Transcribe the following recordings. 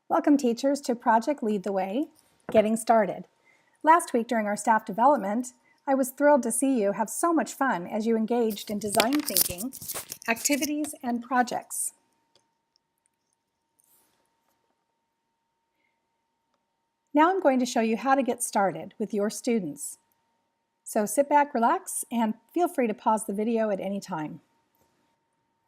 Welcome teachers to Project Lead the Way, Getting Started. Last week during our staff development, I was thrilled to see you have so much fun as you engaged in design thinking, activities, and projects. Now I'm going to show you how to get started with your students. So sit back, relax, and feel free to pause the video at any time.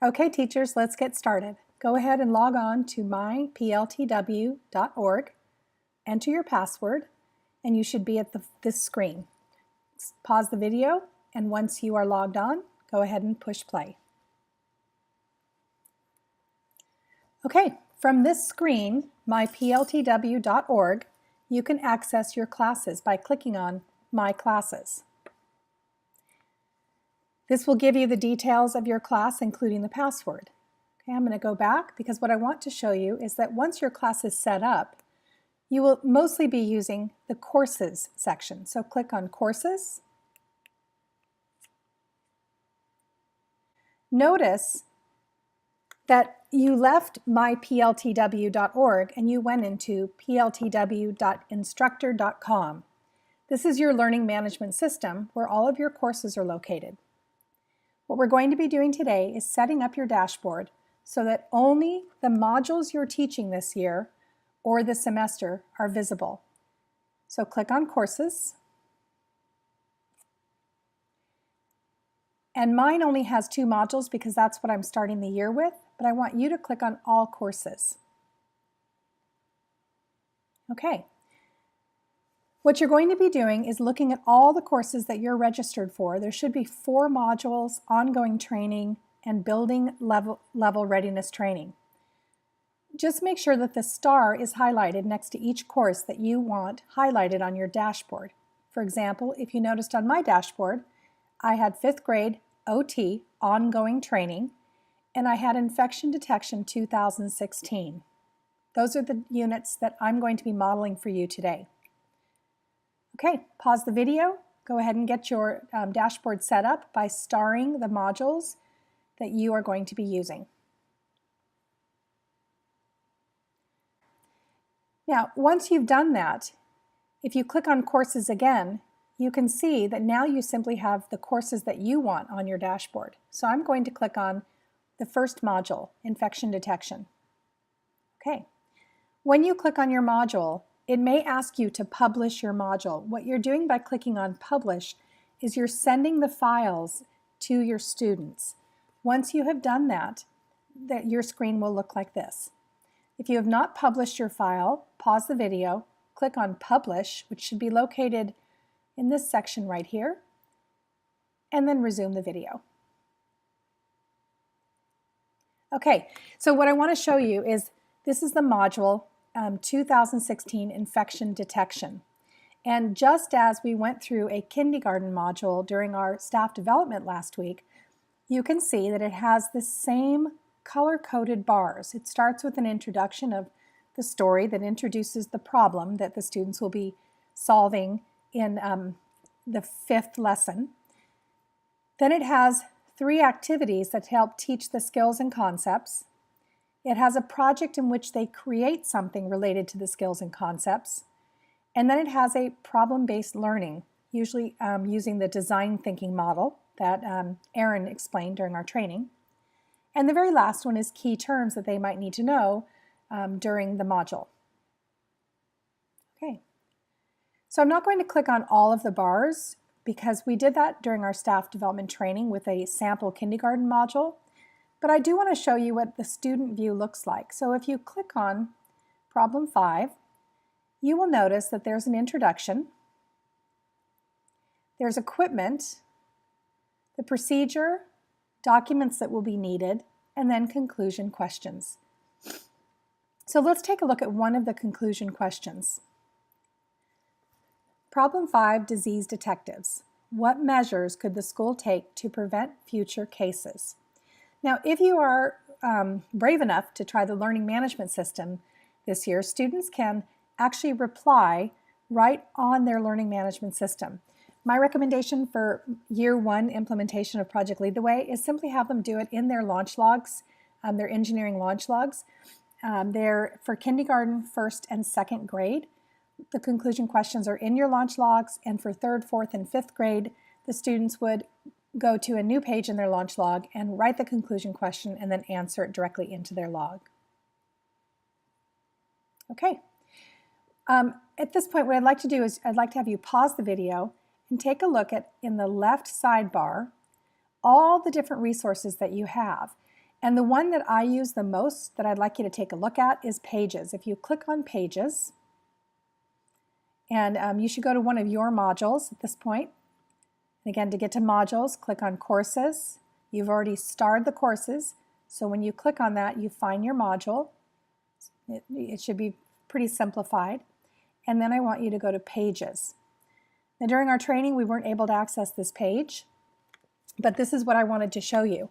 Okay, teachers, let's get started. Go ahead and log on to mypltw.org, enter your password, and you should be at this screen. Pause the video, and once you are logged on, go ahead and push play. Okay, from this screen, mypltw.org, you can access your classes by clicking on My Classes. This will give you the details of your class, including the password. Okay, I'm going to go back because what I want to show you is that once your class is set up, you will mostly be using the Courses section. So click on Courses. Notice that you left mypltw.org and you went into pltw.instructor.com. This is your learning management system where all of your courses are located. What we're going to be doing today is setting up your dashboard so that only the modules you're teaching this year or this semester are visible. So click on Courses. And mine only has 2 modules because that's what I'm starting the year with, but I want you to click on All Courses. Okay. What you're going to be doing is looking at all the courses that you're registered for. There should be 4 modules, ongoing training, and building level readiness training. Just make sure that the star is highlighted next to each course that you want highlighted on your dashboard. For example, if you noticed on my dashboard, I had 5th grade OT, ongoing training, and I had infection detection 2016. Those are the units that I'm going to be modeling for you today. Okay, pause the video. Go ahead and get your dashboard set up by starring the modules that you are going to be using. Now, once you've done that, if you click on Courses again, you can see that now you simply have the courses that you want on your dashboard. So I'm going to click on the first module, Infection Detection. Okay. When you click on your module, it may ask you to publish your module. What you're doing by clicking on Publish is you're sending the files to your students. Once you have done that, your screen will look like this. If you have not published your file, pause the video, click on Publish, which should be located in this section right here, and then resume the video. Okay, so what I want to show you is this is the module 2016 Infection Detection. And just as we went through a kindergarten module during our staff development last week, you can see that it has the same color-coded bars. It starts with an introduction of the story that introduces the problem that the students will be solving in the 5th lesson. Then it has 3 activities that help teach the skills and concepts. It has a project in which they create something related to the skills and concepts. And then it has a problem-based learning, usually using the design thinking model that Erin explained during our training. And the very last one is key terms that they might need to know during the module. Okay. So I'm not going to click on all of the bars because we did that during our staff development training with a sample kindergarten module, but I do want to show you what the student view looks like. So if you click on problem 5, you will notice that there's an introduction, there's equipment, the procedure, documents that will be needed, and then conclusion questions. So let's take a look at one of the conclusion questions. Problem 5, Disease Detectives. What measures could the school take to prevent future cases? Now, if you are brave enough to try the learning management system this year, students can actually reply right on their learning management system. My recommendation for year 1 implementation of Project Lead the Way is simply have them do it in their launch logs, their engineering launch logs. They're for kindergarten, first and second grade. The conclusion questions are in your launch logs, and for third, fourth, and fifth grade, the students would go to a new page in their launch log and write the conclusion question and then answer it directly into their log. Okay. At this point, what I'd like to do is I'd like to have you pause the video and take a look at, in the left sidebar, all the different resources that you have. And the one that I use the most that I'd like you to take a look at is Pages. If you click on Pages, and you should go to one of your modules at this point. And again, to get to modules, click on Courses. You've already starred the courses, so when you click on that, you find your module. It should be pretty simplified. And then I want you to go to Pages. Now, during our training, we weren't able to access this page, but this is what I wanted to show you.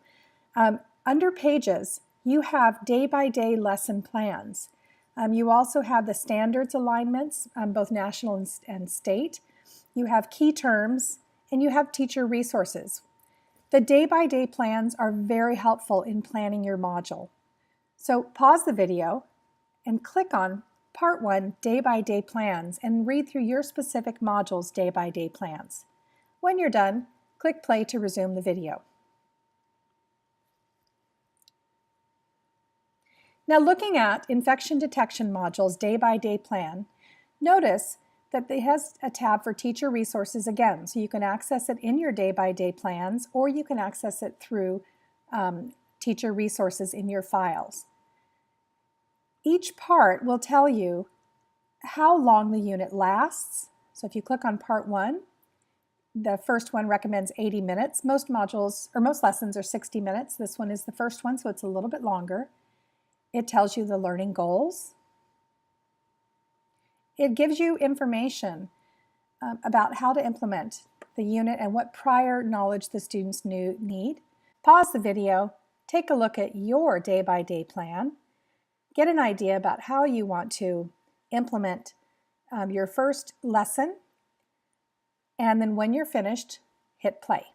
Under Pages, you have day-by-day lesson plans. You also have the standards alignments, both national and state. You have key terms, and you have teacher resources. The day-by-day plans are very helpful in planning your module. So pause the video and click on Part 1, Day-by-Day Plans, and read through your specific module's day-by-day plans. When you're done, click play to resume the video. Now, looking at infection detection module's day-by-day plan, notice that it has a tab for teacher resources again, so you can access it in your day-by-day plans, or you can access it through teacher resources in your files. Each part will tell you how long the unit lasts. So if you click on Part 1, the first one recommends 80 minutes. Most modules, or most lessons, are 60 minutes. This one is the first one, so it's a little bit longer. It tells you the learning goals. It gives you information about how to implement the unit and what prior knowledge the students need. Pause the video, take a look at your day-by-day plan, get an idea about how you want to implement your first lesson, and then when you're finished, hit play.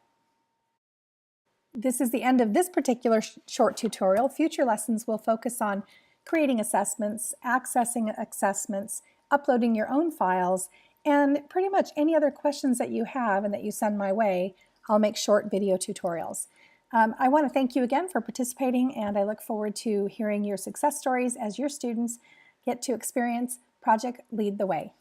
This is the end of this particular short tutorial. Future lessons will focus on creating assessments, accessing assessments, uploading your own files, and pretty much any other questions that you have and that you send my way, I'll make short video tutorials. I want to thank you again for participating, and I look forward to hearing your success stories as your students get to experience Project Lead the Way.